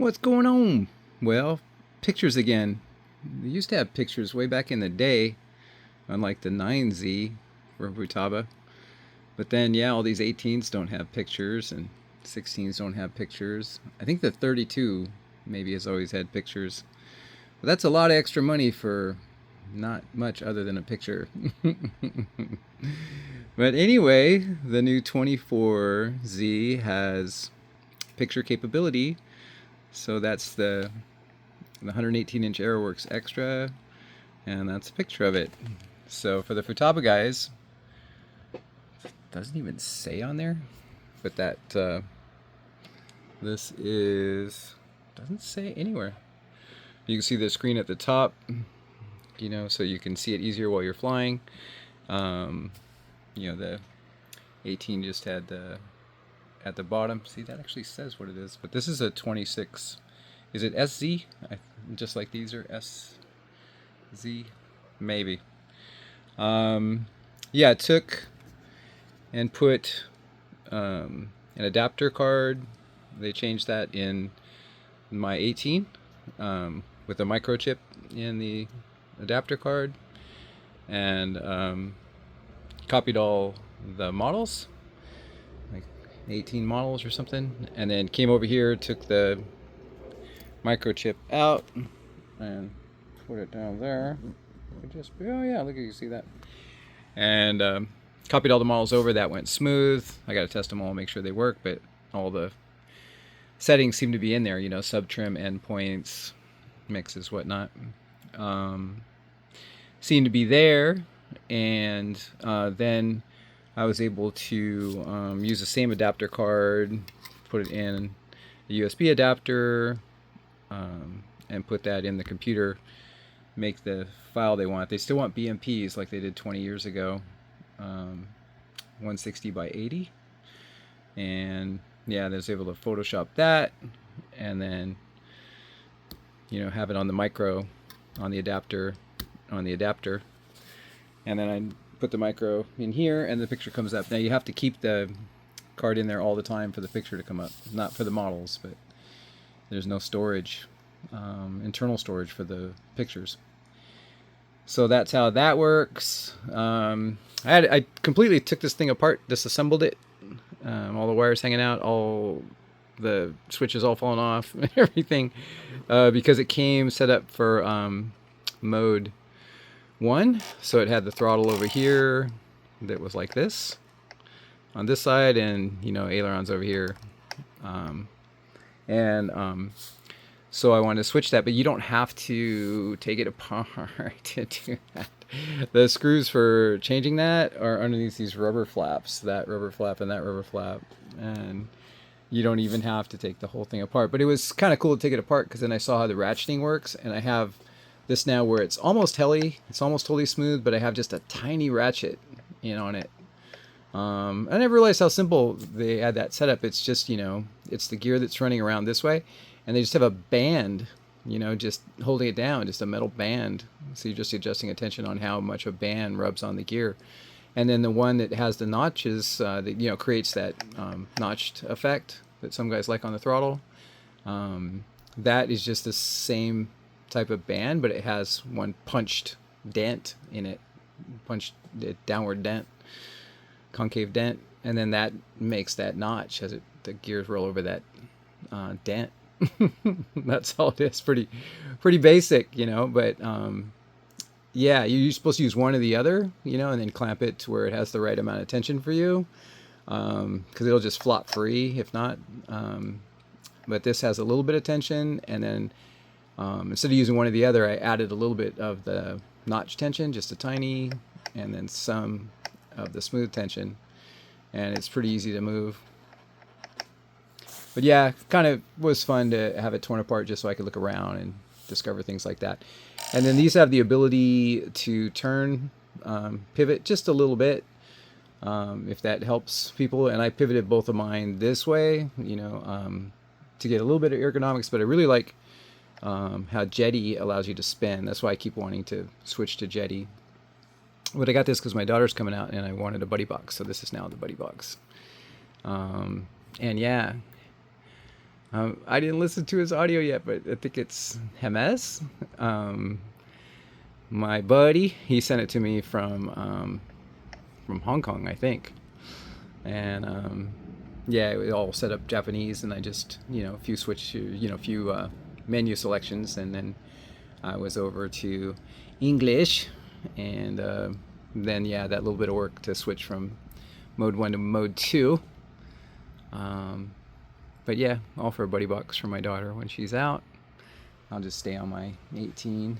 What's going on? Well, pictures again. They used to have pictures way back in the day, unlike the 9Z for Futaba. But then, yeah, all these 18s don't have pictures and 16s don't have pictures. I think the 32 maybe has always had pictures. But that's a lot of extra money for not much other than a picture. But anyway, the new 24Z has picture capability. So that's the 118-inch Aeroworks Extra, and that's a picture of it. So for the Futaba guys, doesn't even say on there, but that this is doesn't say anywhere. You can see the screen at the top, so you can see it easier while you're flying. The 18 just had the at the bottom. See, that actually says what it is, but this is a 26. Is it SZ? Just like these are SZ, maybe. Yeah, took and put an adapter card. They changed that in my 18 with a microchip in the adapter card, and copied all the models, like 18 models or something, and then came over here, took the microchip out and put it down there. Oh yeah, look, you can see that. And copied all the models over. That went smooth. I got to test them all, make sure they work, but all the settings seem to be in there, sub trim, endpoints, mixes, whatnot, seem to be there. And then I was able to use the same adapter card, put it in a USB adapter, and put that in the computer, make the file they want. They still want BMPs like they did 20 years ago, 160 by 80. And yeah, they was able to Photoshop that, and then have it on the micro, on the adapter, and then I put the micro in here, and the picture comes up. Now you have to keep the card in there all the time for the picture to come up, not for the models, but there's no storage, internal storage for the pictures. So that's how that works. I completely took this thing apart, disassembled it, all the wires hanging out, all the switches all falling off, and everything, because it came set up for mode 1. So it had the throttle over here that was like this on this side, and ailerons over here, so I wanted to switch that, but you don't have to take it apart to do that. The screws for changing that are underneath these rubber flaps, that rubber flap and that rubber flap, and you don't even have to take the whole thing apart. But it was kind of cool to take it apart, because then I saw how the ratcheting works, and I have this now where it's almost heli, it's almost totally smooth, but I have just a tiny ratchet on it. I never realized how simple they had that setup. It's just, it's the gear that's running around this way, and they just have a band, just holding it down, just a metal band. So you're just adjusting attention on how much a band rubs on the gear. And then the one that has the notches, that creates that notched effect that some guys like on the throttle. That is just the same type of band, but it has one punched dent in it, downward dent, concave dent, and then that makes that notch as the gears roll over that dent. That's all it is. Pretty basic, but yeah, you're supposed to use one or the other, and then clamp it to where it has the right amount of tension for you, because it'll just flop free if not. But this has a little bit of tension, and then instead of using one or the other, I added a little bit of the notch tension, just a tiny, and then some of the smooth tension, and it's pretty easy to move. But yeah, kind of was fun to have it torn apart just so I could look around and discover things like that. And then these have the ability to turn, pivot just a little bit, if that helps people. And I pivoted both of mine this way, to get a little bit of ergonomics, but I really like how Jetty allows you to spin. That's why I keep wanting to switch to Jetty. But I got this because my daughter's coming out, and I wanted a buddy box, so this is now the buddy box. And yeah, I didn't listen to his audio yet, but I think it's Hemes. My buddy, he sent it to me from Hong Kong, I think, and yeah, it was all set up Japanese, and I just a few a few menu selections, and then I was over to English, and then yeah, that little bit of work to switch from mode 1 to mode 2. Um, but yeah, all for a buddy bucks for my daughter when she's out. I'll just stay on my 18.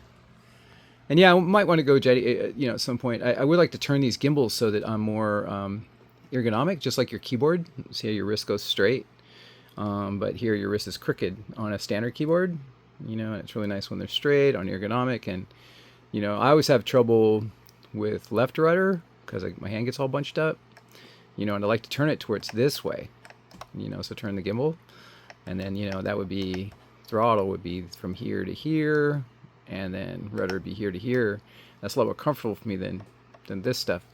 And yeah, I might want to go Jetty, at some point. I would like to turn these gimbals so that I'm more ergonomic, just like your keyboard. See how your wrist goes straight, but here your wrist is crooked on a standard keyboard. And it's really nice when they're straight on ergonomic. And I always have trouble with left rudder because my hand gets all bunched up. And I like to turn it towards this way. So turn the gimbal, and then that would be throttle would be from here to here, and then rudder would be here to here. That's a lot more comfortable for me than this stuff.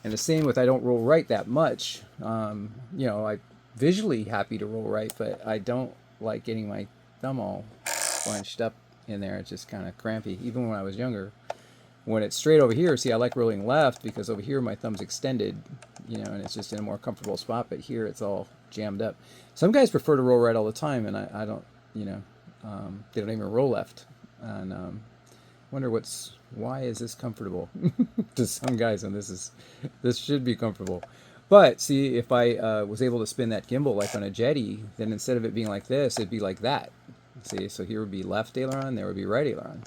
And the same with I don't roll right that much. I visually happy to roll right, but I don't like getting my thumb all bunched up in there. It's just kind of crampy. Even when I was younger, when it's straight over here, see, I like rolling left because over here my thumb's extended, and it's just in a more comfortable spot. But here it's all jammed up. Some guys prefer to roll right all the time, and I don't. They don't even roll left. And wonder why is this comfortable to some guys, and this should be comfortable. But see, if I was able to spin that gimbal like on a Jetty, then instead of it being like this, it'd be like that. See, so here would be left aileron, there would be right aileron,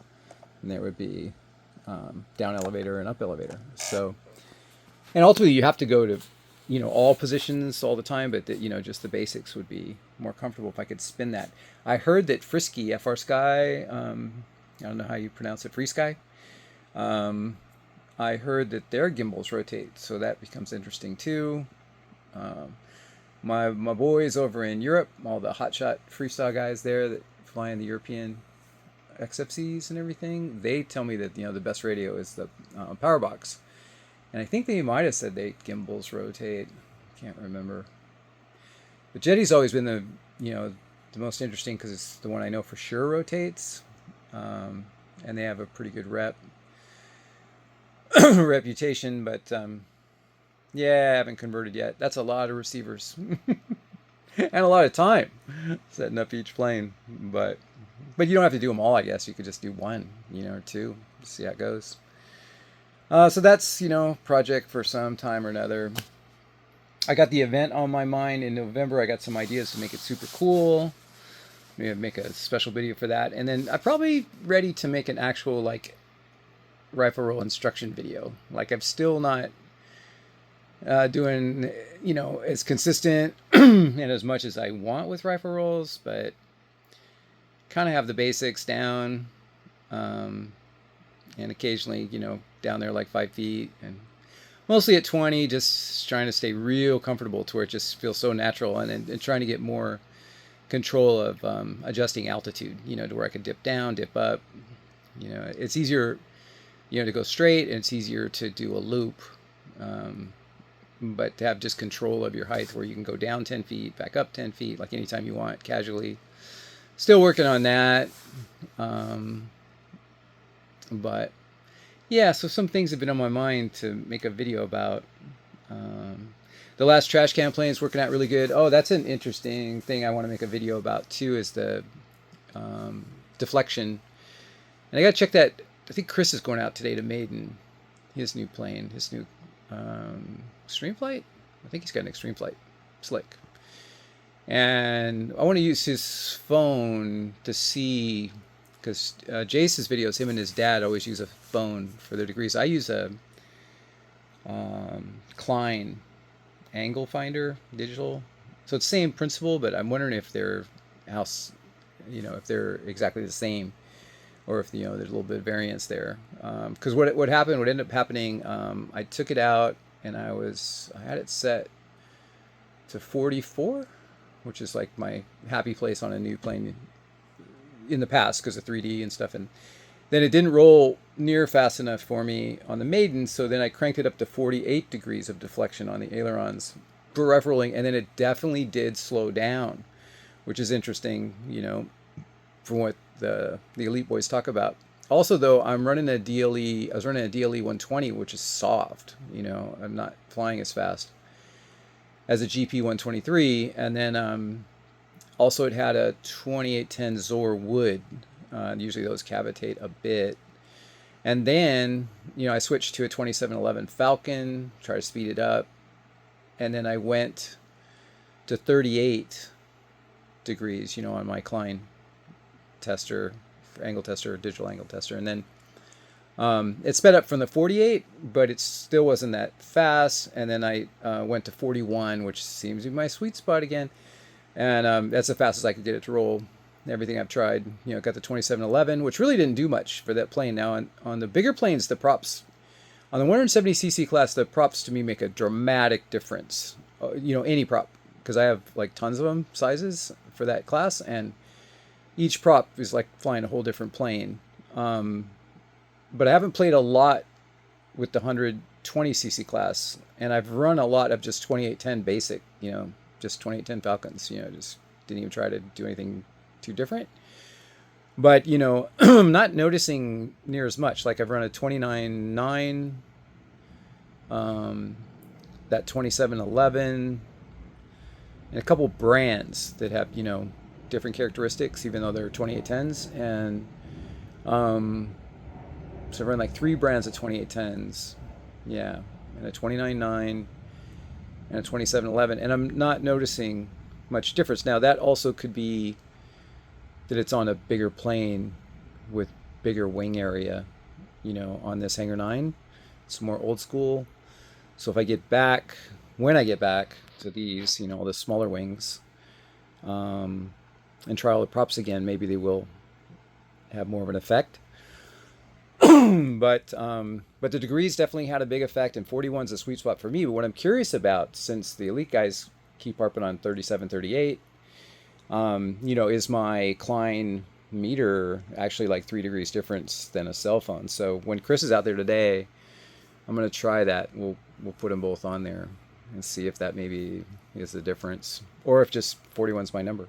and there would be down elevator and up elevator. So, and ultimately you have to go to all positions all the time, but just the basics would be more comfortable if I could spin that. I heard that Frisky, FR Sky, I don't know how you pronounce it, Free Sky, I heard that their gimbals rotate, so that becomes interesting too. My boys over in Europe, all the hotshot freestyle guys there that fly in the European XFCs and everything, they tell me that the best radio is the Powerbox. And I think they might have said they gimbals rotate. Can't remember. But Jetty's always been the most interesting because it's the one I know for sure rotates, and they have a pretty good reputation. But yeah, I haven't converted yet. That's a lot of receivers and a lot of time setting up each plane. But you don't have to do them all. I guess you could just do one, or two, see how it goes. So that's, project for some time or another. I got the event on my mind in November. I got some ideas to make it super cool. Maybe make a special video for that. And then I'm probably ready to make an actual, rifle roll instruction video. I'm still not doing, as consistent and as much as I want with rifle rolls, but kind of have the basics down. And occasionally, down there 5 feet, and mostly at 20, just trying to stay real comfortable to where it just feels so natural, and trying to get more control of adjusting altitude, to where I can dip down, dip up. It's easier, to go straight, and it's easier to do a loop, but to have just control of your height where you can go down 10 feet, back up 10 feet, anytime you want, casually. Still working on that. But yeah, so some things have been on my mind to make a video about. The last trash can plane is working out really good. Oh, that's an interesting thing I want to make a video about too, is the deflection. And I got to check that. I think Chris is going out today to Maiden, his new plane, his new Extreme Flight. I think he's got an Extreme Flight Slick. And I want to use his phone to see, because Jace's videos, him and his dad always use a phone for their degrees. I use a Klein angle finder digital, so it's the same principle, but I'm wondering if they're if they're exactly the same, or if there's a little bit of variance there. Because what ended up happening, I took it out and I had it set to 44, which is my happy place on a new plane in the past because of 3D and stuff, and then it didn't roll near fast enough for me on the Maiden, so then I cranked it up to 48 degrees of deflection on the ailerons for rifle rolling, and then it definitely did slow down which is interesting, from what the elite boys talk about. Also, though, I'm running a DLE. I was running a DLE 120, which is soft. I'm not flying as fast as a GP 123, and then also it had a 2810 Zor wood. Usually those cavitate a bit. And then, I switched to a 2711 Falcon, try to speed it up. And then I went to 38 degrees, on my Klein tester, angle tester, digital angle tester. And then it sped up from the 48, but it still wasn't that fast. And then I went to 41, which seems to be my sweet spot again. And that's the fastest I could get it to roll. Everything I've tried, got the 2711, which really didn't do much for that plane. Now, on the bigger planes, the props, on the 170cc class, the props to me make a dramatic difference. Any prop, because I have like tons of them sizes for that class, and each prop is like flying a whole different plane. But I haven't played a lot with the 120cc class, and I've run a lot of just 2810 basic, just 2810 Falcons, just didn't even try to do anything too different. But, I'm not noticing near as much. Like I've run a 29.9, that 2711, and a couple brands that have, different characteristics, even though they're 2810s. And so I run like 3 brands of 2810s. Yeah. And a 29.9 and a 2711. And I'm not noticing much difference. Now, that also could be that it's on a bigger plane with bigger wing area, on this Hangar 9. It's more old school. So if I get back, when I get back to these, all the smaller wings, and try all the props again, maybe they will have more of an effect. But the degrees definitely had a big effect, and 41's a sweet spot for me. But what I'm curious about, since the elite guys keep harping on 37, 38, is my Klein meter actually like 3 degrees difference than a cell phone. So when Chris is out there today, I'm going to try that. We'll put them both on there and see if that maybe is the difference, or if just 41's my number.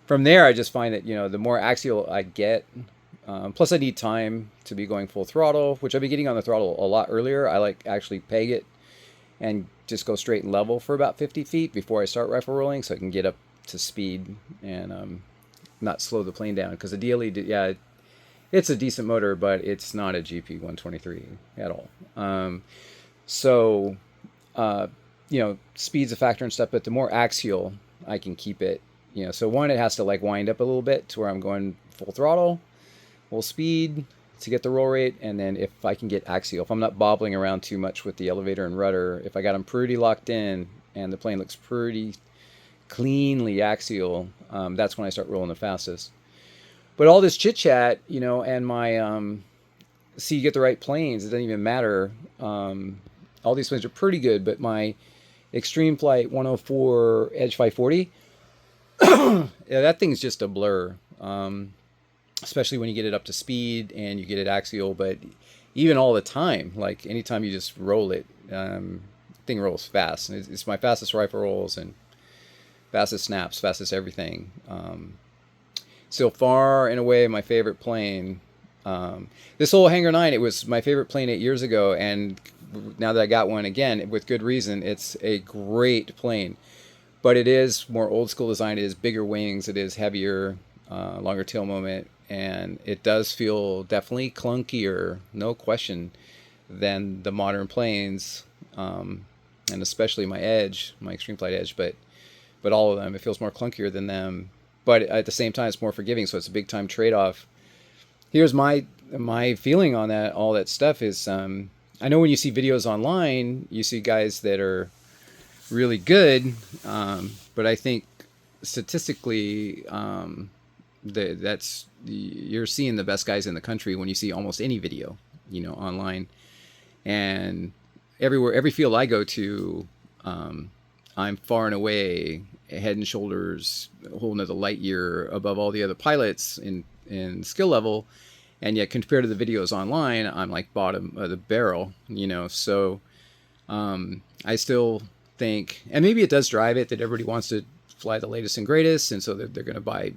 From there, I just find that, the more axial I get, plus I need time to be going full throttle, which I've been getting on the throttle a lot earlier. I like actually peg it and just go straight and level for about 50 feet before I start rifle rolling, so I can get up to speed and not slow the plane down. Because the DLE, it's a decent motor, but it's not a GP 123 at all. So speed's a factor and stuff, but the more axial I can keep it, so one, it has to like wind up a little bit to where I'm going full throttle, full speed to get the roll rate. And then if I can get axial, if I'm not bobbling around too much with the elevator and rudder, if I got them pretty locked in and the plane looks pretty cleanly axial, that's when I start rolling the fastest. But all this chit chat, and my see, you get the right planes, it doesn't even matter. All these planes are pretty good, but my Extreme Flight 104 Edge 540, that thing's just a blur, especially when you get it up to speed and you get it axial. But even all the time, like anytime you just roll it, thing rolls fast. It's my fastest rifle rolls and fastest snaps, fastest everything. Still far and away my favorite plane. This whole Hangar 9, it was my favorite plane 8 years ago, and now that I got one again, with good reason, it's a great plane. But it is more old school design. It is bigger wings. It is heavier, longer tail moment, and it does feel definitely clunkier, no question, than the modern planes, and especially my Edge, my Extreme Flight Edge. But all of them, it feels more clunkier than them. But at the same time, it's more forgiving, so it's a big time trade-off. Here's my feeling on that. All that stuff is, I know when you see videos online, you see guys that are really good, but I think statistically, you're seeing the best guys in the country when you see almost any video, online. And every field I go to, I'm far and away, head and shoulders, a whole nother light year above all the other pilots in skill level. And yet compared to the videos online, I'm like bottom of the barrel, So I still think, and maybe it does drive it, that everybody wants to fly the latest and greatest, and so they're going to buy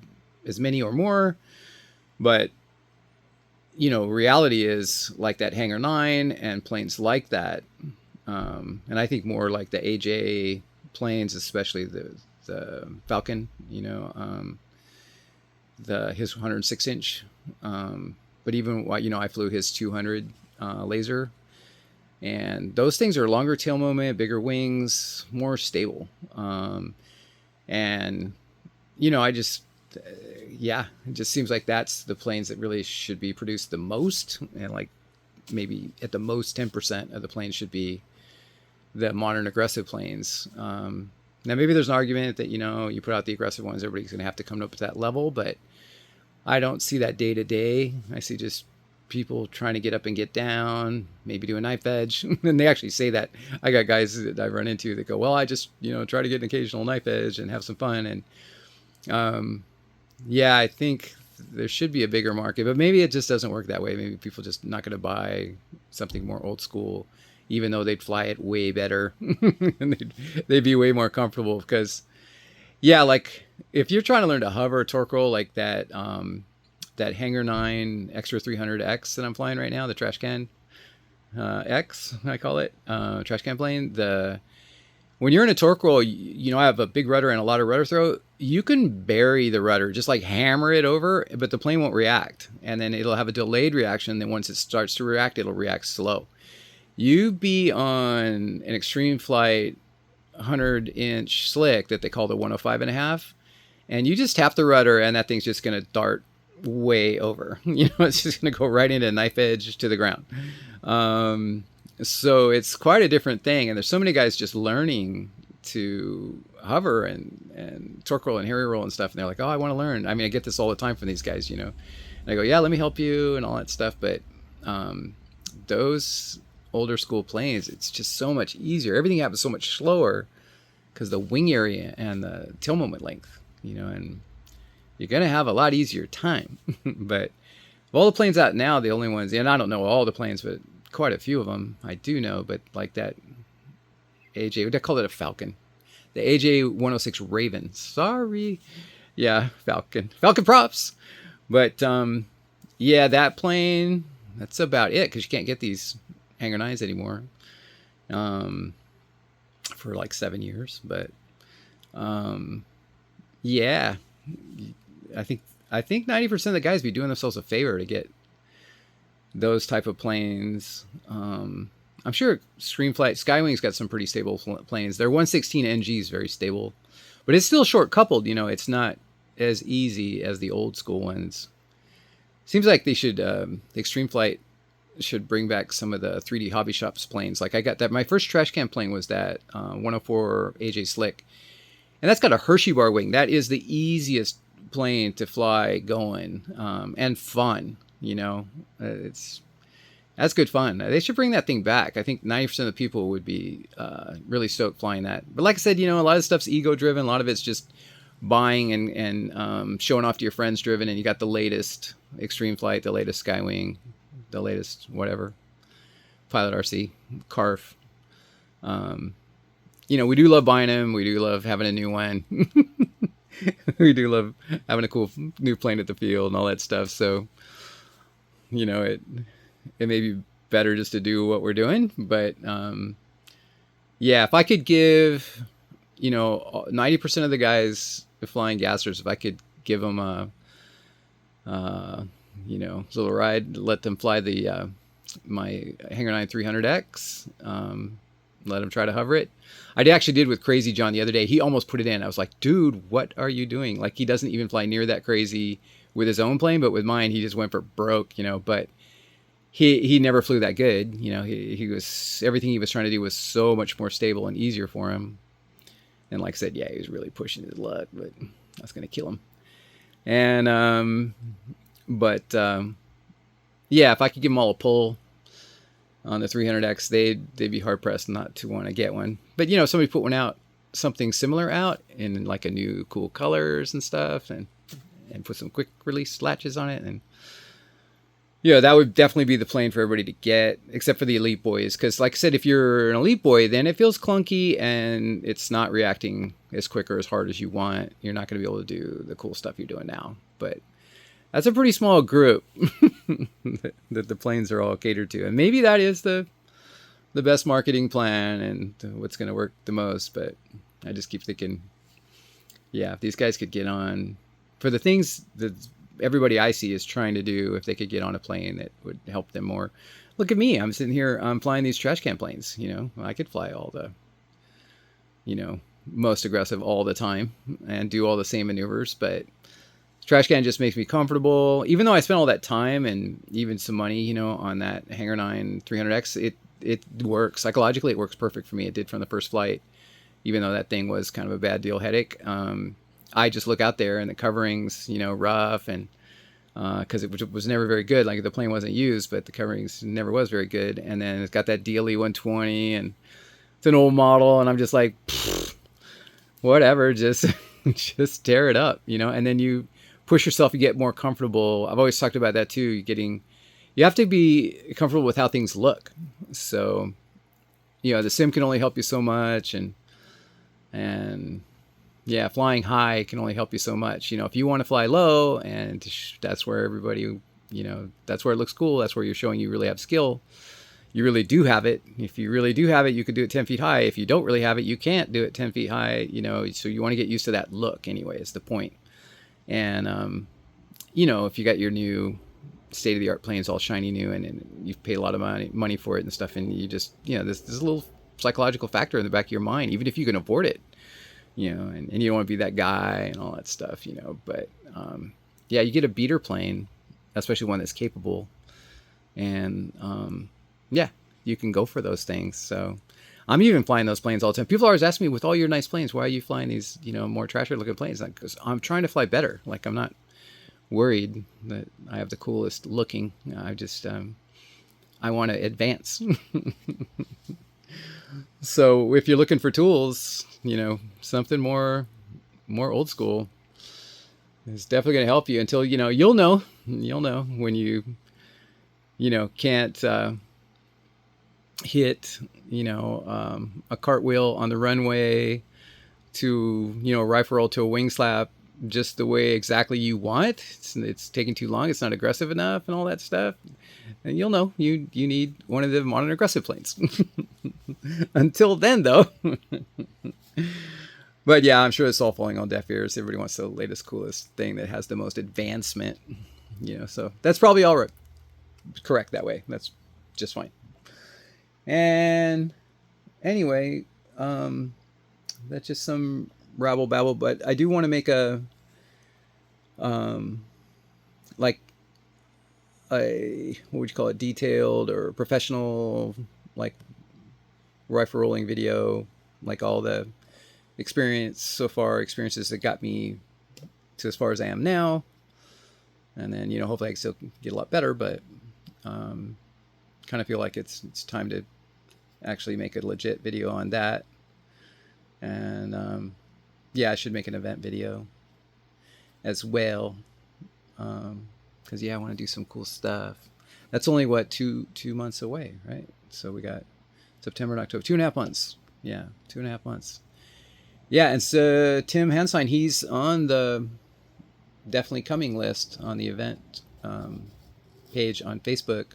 as many or more. But reality is like that Hangar 9 and planes like that, and I think more like the AJ planes, especially the Falcon. His 106-inch. But even I flew his 200 laser, and those things are longer tail moment, bigger wings, more stable. And I just it just seems like that's the planes that really should be produced the most, and like maybe at the most 10% of the planes should be the modern aggressive planes. Now maybe there's an argument that you put out the aggressive ones, everybody's going to have to come up to that level, but I don't see that day to day. I see just people trying to get up and get down, maybe do a knife edge. And they actually say that. I got guys that I run into that go, well, I just, try to get an occasional knife edge and have some fun. And I think there should be a bigger market, but maybe it just doesn't work that way. Maybe people just not going to buy something more old school, even though they'd fly it way better and they'd be way more comfortable because, like if you're trying to learn to hover a torque roll like that, that Hangar 9 Extra 300X that I'm flying right now, the trash can X, I call it, trash can plane. When you're in a torque roll, I have a big rudder and a lot of rudder throw. You can bury the rudder, just like hammer it over, but the plane won't react. And then it'll have a delayed reaction. Then once it starts to react, it'll react slow. You be on an extreme flight 100-inch slick that they call the 105.5, and you just tap the rudder and that thing's just going to dart way over. It's just going to go right into a knife edge to the ground. So it's quite a different thing. And there's so many guys just learning to hover and torque roll and Harry roll and stuff. And they're like, oh, I want to learn. I mean, I get this all the time from these guys, And I go, yeah, let me help you and all that stuff. But those older school planes, it's just so much easier. Everything happens so much slower because the wing area and the tail moment length, and you're going to have a lot easier time. But of all the planes out now, the only ones, and I don't know all the planes, but quite a few of them I do know, but like that AJ, they call it a Falcon, the AJ 106 Raven. Sorry. Yeah, Falcon props. But that plane, that's about it, because you can't get these Hangar 9s anymore for like 7 years. But I think 90% of the guys be doing themselves a favor to get those type of planes. I'm sure Streamflight Skywing's got some pretty stable planes. Their 116 NG is very stable, but it's still short coupled. It's not as easy as the old school ones. Seems like they should, Extremeflight should bring back some of the 3D Hobby Shops planes. Like I got that. My first trash can plane was that 104 AJ Slick, and that's got a Hershey bar wing. That is the easiest plane to fly going, and fun. That's good fun. They should bring that thing back. I think 90% of the people would be really stoked flying that. But like I said, a lot of stuff's ego driven. A lot of it's just buying and showing off to your friends driven. And you got the latest Extreme Flight, the latest Skywing, the latest whatever, Pilot RC, CARF. We do love buying them. We do love having a new one. We do love having a cool new plane at the field and all that stuff. So, it may be better just to do what we're doing. But, if I could give, 90% of the guys flying gassers, if I could give them a little ride, let them fly the my Hangar 9 300X, let them try to hover it. I actually did with Crazy John the other day. He almost put it in. I was like, dude, what are you doing? Like, he doesn't even fly near that crazy with his own plane, but with mine, he just went for broke, but he never flew that good. He was, everything he was trying to do was so much more stable and easier for him. And like I said, he was really pushing his luck, but that's going to kill him. And, if I could give them all a pull on the 300X, they'd be hard pressed not to want to get one. But somebody put one out, something similar out in like a new cool colors and stuff, and put some quick release latches on it, and Yeah, that would definitely be the plane for everybody to get, except for the elite boys. Because, like I said, if you're an elite boy, then it feels clunky and it's not reacting as quick or as hard as you want. You're not going to be able to do the cool stuff you're doing now. But that's a pretty small group that the planes are all catered to, and maybe that is the best marketing plan and what's going to work the most. But I just keep thinking, yeah, if these guys could get on for the things that everybody I see is trying to do, if they could get on a plane, it would help them more. Look at me. I'm sitting here, I'm flying these trash can planes. I could fly all the, most aggressive all the time and do all the same maneuvers, but trash can just makes me comfortable. Even though I spent all that time and even some money, on that Hangar 9 300X, it works. Psychologically, it works perfect for me. It did from the first flight, even though that thing was kind of a bad deal headache. I just look out there and the coverings, rough, and because it was never very good. Like the plane wasn't used, but the coverings never was very good. And then it's got that DLE 120, and it's an old model, and I'm just like, whatever, just just tear it up, And then you push yourself to get more comfortable. I've always talked about that too. You have to be comfortable with how things look. So, the sim can only help you so much, and yeah, flying high can only help you so much. If you want to fly low, and that's where everybody, that's where it looks cool. That's where you're showing you really have skill. You really do have it. If you really do have it, you could do it 10 feet high. If you don't really have it, you can't do it 10 feet high, so you want to get used to that look anyway, is the point. And, if you got your new state-of-the-art planes all shiny new, and you've paid a lot of money for it and stuff, and you just, there's a little psychological factor in the back of your mind, even if you can afford it, and you don't want to be that guy and all that stuff, but yeah, you get a beater plane, especially one that's capable, and yeah, you can go for those things. So I'm even flying those planes all the time. People always ask me, with all your nice planes, why are you flying these, more trashy looking planes? Because I'm trying to fly better. Like, I'm not worried that I have the coolest looking. I just, I want to advance. So if you're looking for tools, something more old school is definitely going to help you until, you'll know when you can't, hit, a cartwheel on the runway to, a rifle roll to a wing slap just the way exactly you want. It's taking too long. It's not aggressive enough and all that stuff. And you'll know you need one of the modern aggressive planes. Until then, though. But yeah, I'm sure it's all falling on deaf ears. Everybody wants the latest, coolest thing that has the most advancement. So that's probably all right. Correct that way. That's just fine. And anyway, that's just some rabble babble, but I do want to make a like a, what would you call it, detailed or professional, like rifle rolling video, like all the experiences that got me to as far as I am now, and then hopefully I can still get a lot better, but kind of feel like it's time to actually make a legit video on that. And yeah, I should make an event video as well, because yeah, I want to do some cool stuff. That's only what 2 months away, right? So we got September and October, 2.5 months. Yeah, 2.5 months. Yeah, and so Tim Hanstein, he's on the definitely coming list on the event page on Facebook.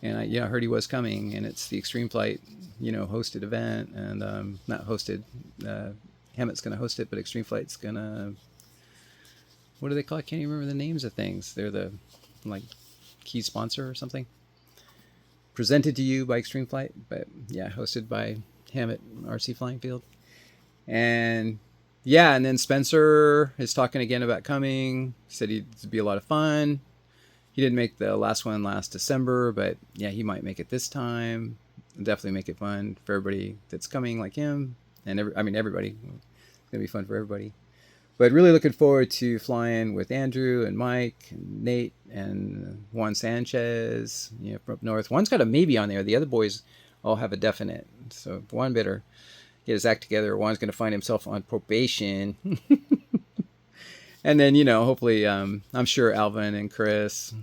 And I heard he was coming, and it's the Extreme Flight, hosted event, and not hosted. Hammett's going to host it, but Extreme Flight's going to, what do they call it? I can't even remember the names of things. They're the key sponsor or something. Presented to you by Extreme Flight, but yeah, hosted by Hammett RC Flying Field. And yeah, and then Spencer is talking again about coming. Said it'd be a lot of fun. He didn't make the last one last December, but yeah, he might make it this time. Definitely make it fun for everybody that's coming, like him, and everybody. It's gonna be fun for everybody. But really looking forward to flying with Andrew and Mike and Nate and Juan Sanchez, from up north. Juan's got a maybe on there. The other boys all have a definite. So Juan better get his act together. Juan's gonna find himself on probation. And then, hopefully, I'm sure Alvin and Chris,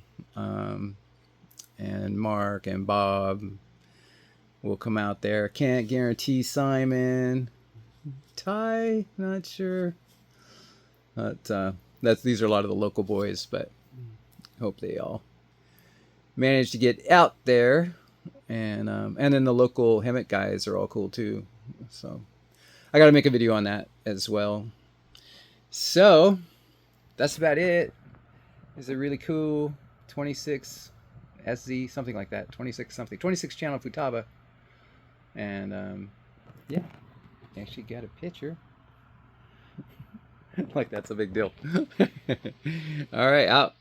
and Mark and Bob will come out there. Can't guarantee Simon. Ty, not sure. But these are a lot of the local boys, but hope they all manage to get out there. And then the local Hemet guys are all cool too. So I got to make a video on that as well. So that's about it. It's a really cool 26 SZ, something like that. 26 something. 26 channel Futaba. And yeah, actually got a picture. Like that's a big deal. All right, out.